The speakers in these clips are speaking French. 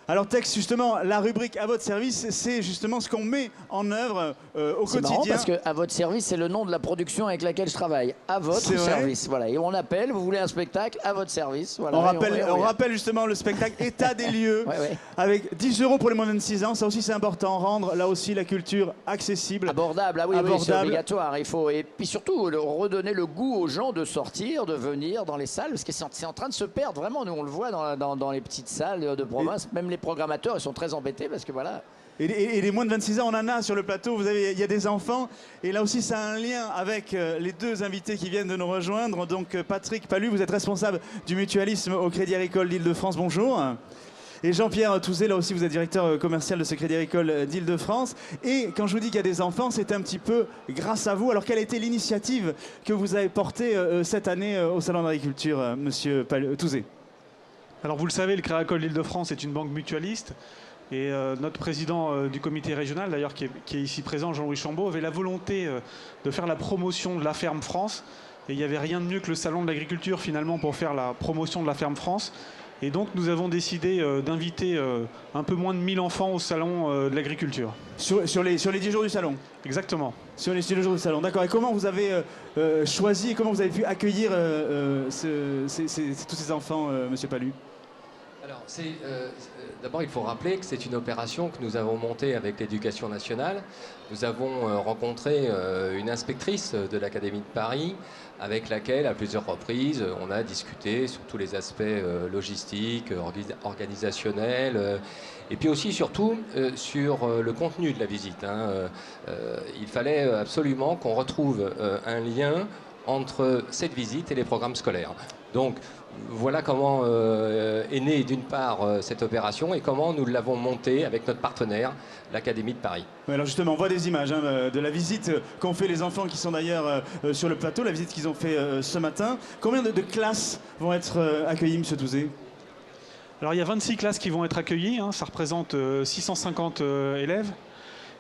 Alors Tex, justement, la rubrique à votre service, c'est justement ce qu'on met en œuvre au C'est quotidien. marrant parce que à votre service, c'est le nom de la production avec laquelle je travaille. À votre service, voilà. Et on appelle, vous voulez un spectacle, à votre service. Voilà. On rappelle justement le spectacle État des lieux, avec 10 € pour les moins de 26 ans. Ça aussi, c'est important, rendre là aussi la culture accessible. Abordable, ah oui, oui, c'est obligatoire. Il faut, et puis surtout, redonner le goût aux gens de sortir, de venir dans les salles, parce que c'est en train de se perdre, vraiment. Nous, on le voit dans les petites salles de province, même les programmateurs, ils sont très embêtés parce que voilà. Et les moins de 26 ans, on en a sur le plateau. Il y a des enfants. Et là aussi, ça a un lien avec les deux invités qui viennent de nous rejoindre. Donc, Patrick Palu, vous êtes responsable du mutualisme au Crédit Agricole d'Île-de-France. Bonjour. Et Jean-Pierre Touzé, là aussi, vous êtes directeur commercial de ce Crédit Agricole d'Île-de-France. Et quand je vous dis qu'il y a des enfants, c'est un petit peu grâce à vous. Alors, quelle a été l'initiative que vous avez portée cette année au Salon d'agriculture, monsieur Touzé? Alors, vous le savez, le Crédit Agricole d'Île-de-France est une banque mutualiste. Et notre président du comité régional, d'ailleurs, qui est ici présent, Jean-Louis Chambaud, avait la volonté de faire la promotion de la Ferme France. Et il n'y avait rien de mieux que le salon de l'agriculture, finalement, pour faire la promotion de la Ferme France. Et donc, nous avons décidé d'inviter un peu moins de 1000 enfants au salon de l'agriculture. Sur les 10 jours du salon? Exactement. Sur les 10 jours du salon, d'accord. Et comment vous avez choisi, et comment vous avez pu accueillir tous ces enfants, monsieur Palu? Alors, d'abord, il faut rappeler que c'est une opération que nous avons montée avec l'Éducation nationale. Nous avons rencontré une inspectrice de l'Académie de Paris avec laquelle, à plusieurs reprises, on a discuté sur tous les aspects logistiques, organisationnels, et puis aussi, surtout, sur le contenu de la visite. Il fallait absolument qu'on retrouve un lien entre cette visite et les programmes scolaires. Donc, voilà comment est née d'une part cette opération et comment nous l'avons montée avec notre partenaire, l'Académie de Paris. Oui, alors justement, on voit des images de la visite qu'ont fait les enfants qui sont d'ailleurs sur le plateau, la visite qu'ils ont fait ce matin. Combien de classes vont être accueillies, monsieur Touzé? Alors, il y a 26 classes qui vont être accueillies, ça représente 650 élèves.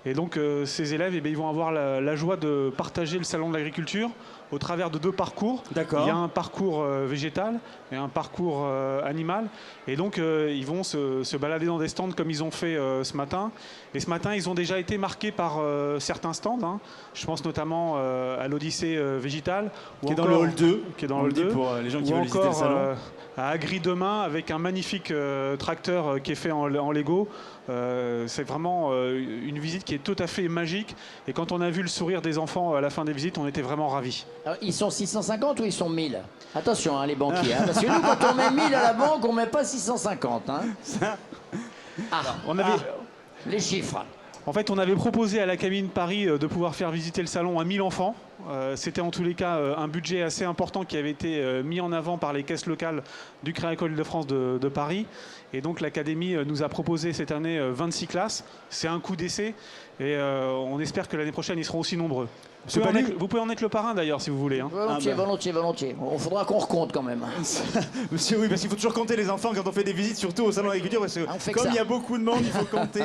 Et donc, ces élèves, ils vont avoir la joie de partager le salon de l'agriculture au travers de deux parcours. D'accord. Il y a un parcours végétal et un parcours animal. Et donc, ils vont se balader dans des stands comme ils ont fait ce matin. Et ce matin, ils ont déjà été marqués par certains stands. Je pense notamment à l'Odyssée végétale. Qui est dans le hall 2. Qui est dans le hall 2. Pour les gens qui veulent visiter le salon. À Agri demain avec un magnifique tracteur qui est fait en Lego. C'est vraiment une visite qui est tout à fait magique. Et quand on a vu le sourire des enfants à la fin des visites, on était vraiment ravis. Alors, ils sont 650 ou ils sont 1000? Attention, les banquiers. Parce que nous, quand on met 1000 à la banque, on ne met pas 650. Les chiffres. En fait, on avait proposé à l'Académie de Paris de pouvoir faire visiter le salon à 1000 enfants. C'était en tous les cas un budget assez important qui avait été mis en avant par les caisses locales du Crédit Agricole de France de Paris. Et donc l'Académie nous a proposé cette année 26 classes. C'est un coup d'essai et on espère que l'année prochaine, ils seront aussi nombreux. Vous pouvez en être le parrain d'ailleurs si vous voulez. Volontiers. Il faudra qu'on recompte quand même. Monsieur, oui, parce qu'il faut toujours compter les enfants quand on fait des visites, surtout au salon de l'agriculture, parce que comme il y a beaucoup de monde, il faut compter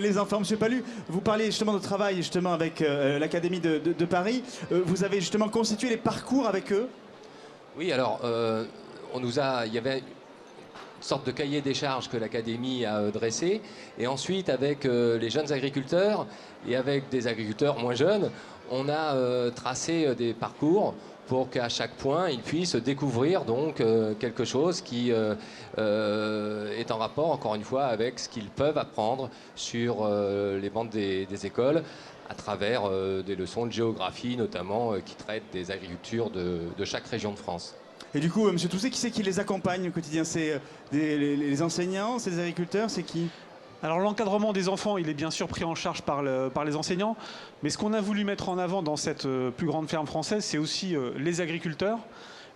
les enfants. Monsieur Palu, vous parliez justement de travail justement avec l'Académie de Paris. Vous avez justement constitué les parcours avec eux? Oui, alors il y avait une sorte de cahier des charges que l'Académie a dressé, et ensuite avec les jeunes agriculteurs et avec des agriculteurs moins jeunes, on a tracé des parcours pour qu'à chaque point, ils puissent découvrir donc quelque chose qui est en rapport, encore une fois, avec ce qu'ils peuvent apprendre sur les bancs des écoles, à travers des leçons de géographie, notamment, qui traitent des agricultures de chaque région de France. Et du coup, monsieur Touzé, qui c'est qui les accompagne au quotidien? C'est les enseignants, c'est les agriculteurs, c'est qui? Alors l'encadrement des enfants, il est bien sûr pris en charge par les enseignants, mais ce qu'on a voulu mettre en avant dans cette plus grande ferme française, c'est aussi les agriculteurs.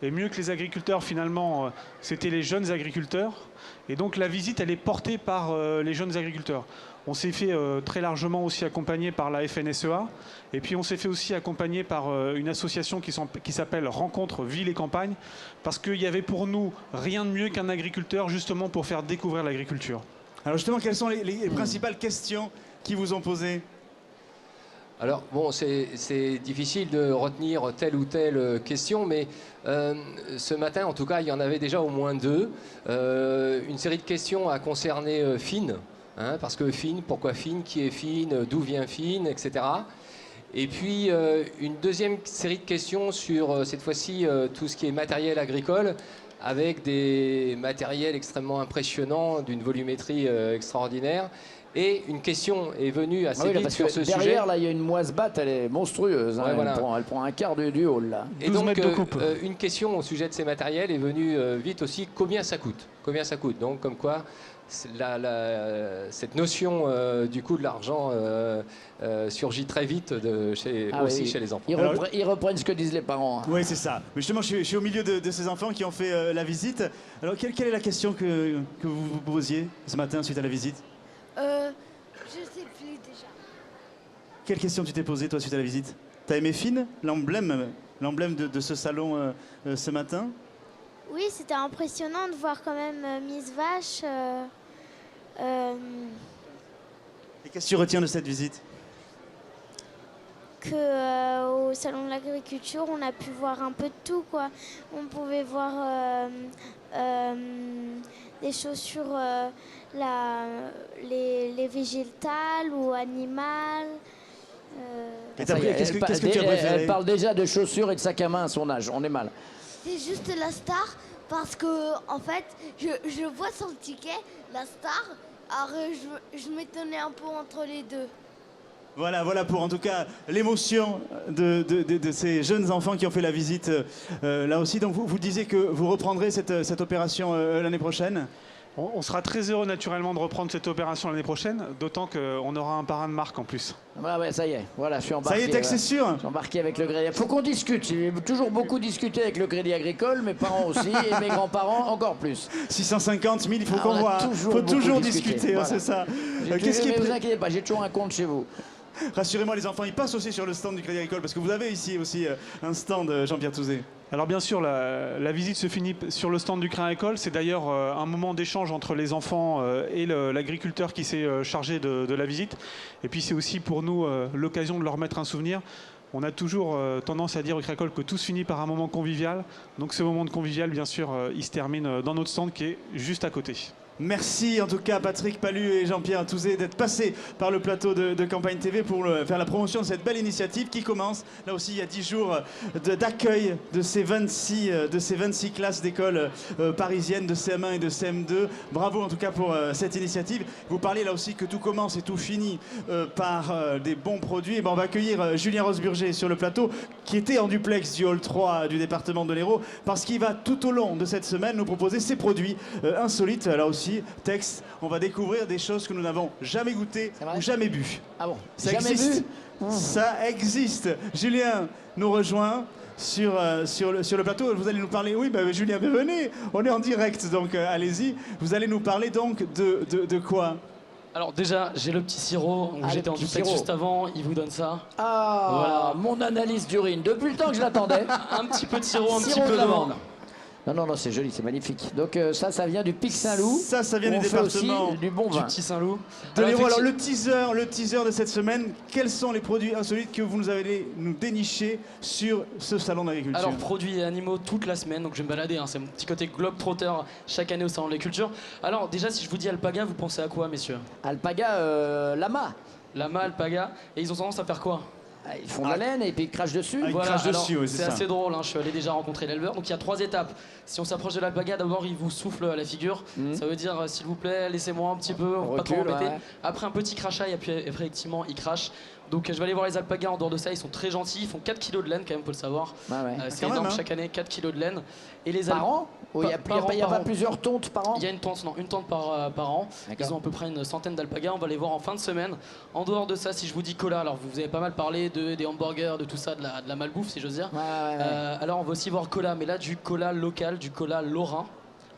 Et mieux que les agriculteurs, finalement, c'était les jeunes agriculteurs. Et donc la visite, elle est portée par les jeunes agriculteurs. On s'est fait très largement aussi accompagner par la FNSEA. Et puis on s'est fait aussi accompagner par une association qui s'appelle Rencontre Ville et Campagne. Parce qu'il y avait pour nous rien de mieux qu'un agriculteur, justement pour faire découvrir l'agriculture. Alors justement, quelles sont les principales questions qui vous ont posées? Alors, bon, c'est difficile de retenir telle ou telle question, mais ce matin, en tout cas, il y en avait déjà au moins 2. Une série de questions a concerné Fine, hein, parce que Fine, pourquoi Fine, qui est Fine, d'où vient Fine, etc. Et puis, une deuxième série de questions sur, cette fois-ci, tout ce qui est matériel agricole, avec des matériels extrêmement impressionnants, d'une volumétrie extraordinaire. Et une question est venue assez vite sur ce sujet. Derrière, là, il y a une moisse batte, elle est monstrueuse. Hein, ouais, voilà. Elle prend un quart du hall, là. Et donc, une question au sujet de ces matériels est venue vite aussi. Combien ça coûte? Combien ça coûte? Donc, comme quoi, cette notion du coût de l'argent surgit très vite chez les enfants. Ils reprennent ce que disent les parents. Hein. Oui, c'est ça. Mais justement, je suis au milieu de ces enfants qui ont fait la visite. Alors, quelle est la question que vous vous posiez ce matin suite à la visite? Je sais plus déjà. Quelle question tu t'es posée, toi, suite à la visite? T'as aimé Fine, l'emblème de ce salon ce matin? Oui, c'était impressionnant de voir quand même Miss Vache. Et qu'est-ce que tu retiens de cette visite? Que au salon de l'agriculture, on a pu voir un peu de tout, quoi. On pouvait voir des choses sur les végétales ou animales. Qu'est-ce que tu as préféré? Elle parle déjà de chaussures et de sac à main à son âge. On est mal. C'est juste la star parce que en fait je vois son ticket, la star, alors je m'étonnais un peu entre les deux. Voilà pour en tout cas l'émotion de ces jeunes enfants qui ont fait la visite là aussi. Donc vous disiez que vous reprendrez cette opération l'année prochaine? On sera très heureux naturellement de reprendre cette opération l'année prochaine, d'autant qu'on aura un parrain de marque en plus. Ouais, ça y est, voilà, je suis embarqué. Ça y est, Tex, c'est sûr. Je suis embarqué avec le Crédit. Faut qu'on discute. J'ai toujours beaucoup discuté avec le Crédit Agricole, mes parents aussi, et mes grands-parents encore plus. 650 000, il faut qu'on voit. Il faut toujours discuter, voilà. C'est ça. Qu'est-ce qui vous inquiétez pas, j'ai toujours un compte chez vous. Rassurez-moi les enfants, ils passent aussi sur le stand du Crédit Agricole, parce que vous avez ici aussi un stand, Jean-Pierre Touzé. Alors bien sûr, la visite se finit sur le stand du Crédit Agricole. C'est d'ailleurs un moment d'échange entre les enfants et l'agriculteur qui s'est chargé de la visite. Et puis c'est aussi pour nous l'occasion de leur mettre un souvenir. On a toujours tendance à dire au Crédit Agricole que tout se finit par un moment convivial. Donc ce moment de convivial, bien sûr, il se termine dans notre stand qui est juste à côté. Merci en tout cas Patrick Palu et Jean-Pierre Touzé d'être passés par le plateau de Campagne TV pour faire la promotion de cette belle initiative qui commence. Là aussi il y a 10 jours d'accueil de ces 26 classes d'école parisiennes de CM1 et de CM2. Bravo en tout cas pour cette initiative. Vous parlez là aussi que tout commence et tout finit par des bons produits. Et ben, on va accueillir Julien Rosburger sur le plateau qui était en duplex du hall 3 du département de l'Hérault parce qu'il va tout au long de cette semaine nous proposer ses produits insolites. Là aussi Tex, on va découvrir des choses que nous n'avons jamais goûtées ou jamais bu. Ah bon? Ça jamais existe. Vu Ça existe. Julien nous rejoint sur le plateau. Vous allez nous parler. Oui, Julien, venez. On est en direct, donc allez-y. Vous allez nous parler donc de quoi? Alors déjà, j'ai le petit sirop. J'étais en duplex juste avant. Il vous donne ça. Ah, voilà. Mon analyse d'urine. Depuis le temps que je l'attendais. Un petit peu de sirop, un petit Sirop peu de de lavande. Non, c'est joli, c'est magnifique. Donc ça vient du Pic Saint-Loup. Ça vient du département aussi du bon vin. Du petit Saint-Loup. Alors le teaser de cette semaine, quels sont les produits insolites que vous allez nous dénicher sur ce salon d'agriculture? Alors produits et animaux toute la semaine, donc je vais me balader, hein. C'est mon petit côté globe-trotter chaque année au salon de l'agriculture. Alors déjà, si je vous dis alpaga, vous pensez à quoi, messieurs? Alpaga, lama. Lama, alpaga, et ils ont tendance à faire quoi? Ils font de la laine et puis ils crachent dessus. Ils Voilà, crachent dessus, oui, c'est ça. assez drôle, hein. Je suis allé déjà rencontrer l'éleveur. Donc il y a 3 étapes. Si on s'approche de l'alpaga, d'abord il vous souffle à la figure. Ça veut dire s'il vous plaît, laissez-moi un petit peu, pas trop embêter. Ouais. Après un petit crachat, et puis effectivement il crache. Donc je vais aller voir les alpagas en dehors de ça, ils sont très gentils, ils font 4 kilos de laine quand même, faut le savoir. Ouais. C'est Quand énorme même, hein. chaque année, 4 kilos de laine. Et les Par an? Il n'y a pas plusieurs tontes par an? Il y a une tonte, non, une tonte par an. Ils ont à peu près une centaine d'alpagas, on va les voir en fin de semaine. En dehors de ça, si je vous dis cola, alors vous avez pas mal parlé des hamburgers, de tout ça, de la malbouffe si j'ose dire. Alors on va aussi voir cola, mais là du cola local, du cola lorrain.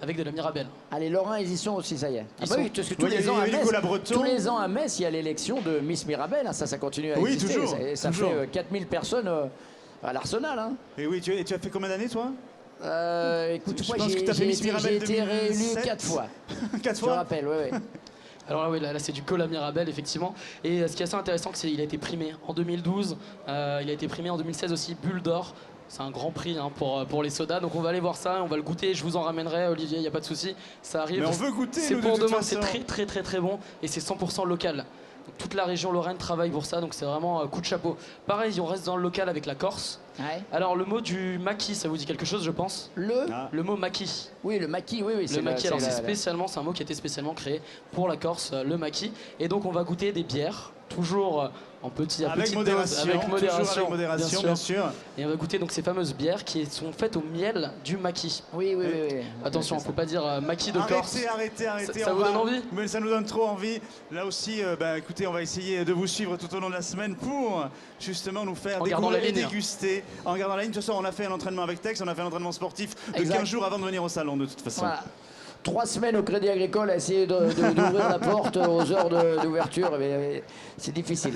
Avec de la Mirabelle. Ah, les Lorrains, ils y sont aussi, ça y est. Oui, parce que tous les ans à Metz, il y a l'élection de Miss Mirabelle. Hein, ça continue à exister. Toujours. Ça fait 4000 personnes à l'Arsenal. Hein. Et oui, tu as fait combien d'années, toi? Écoute, Je moi, pense que tu as fait Miss Mirabelle j'ai été réélu 2007. 4 fois. 4 Je fois. te rappelle, oui. Alors là, oui, là c'est du cola Mirabelle, effectivement. Et ce qui est assez intéressant, c'est qu'il a été primé en 2012, il a été primé en 2016 aussi, Bulle d'Or. C'est un grand prix hein, pour les sodas. Donc on va aller voir ça, on va le goûter. Je vous en ramènerai, Olivier, il n'y a pas de souci. Ça arrive. Mais on veut goûter, c'est nous, pour de toute demain, façon. c'est très bon. Et c'est 100% local. Donc, toute la région Lorraine travaille pour ça, donc c'est vraiment coup de chapeau. Pareil, on reste dans le local avec la Corse. Ouais. Alors le mot du maquis, ça vous dit quelque chose, je pense? Le mot maquis. Oui, le maquis, oui. Le maquis, alors c'est un mot qui a été spécialement créé pour la Corse, le maquis. Et donc on va goûter des bières, toujours en petite dose, avec modération, bien sûr. Et on va goûter donc ces fameuses bières qui sont faites au miel du maquis. Oui. Attention, il ne faut pas dire maquis de Corse. Arrêtez. Ça vous donne envie? Mais ça nous donne trop envie. Là aussi, écoutez, on va essayer de vous suivre tout au long de la semaine pour justement nous faire découvrir et déguster. En regardant la ligne, de toute façon, on a fait un entraînement avec Tex, on a fait un entraînement sportif de 15 jours avant de venir au salon, de toute façon. Voilà. 3 semaines au Crédit Agricole à essayer d'ouvrir la porte aux heures d'ouverture, c'est difficile.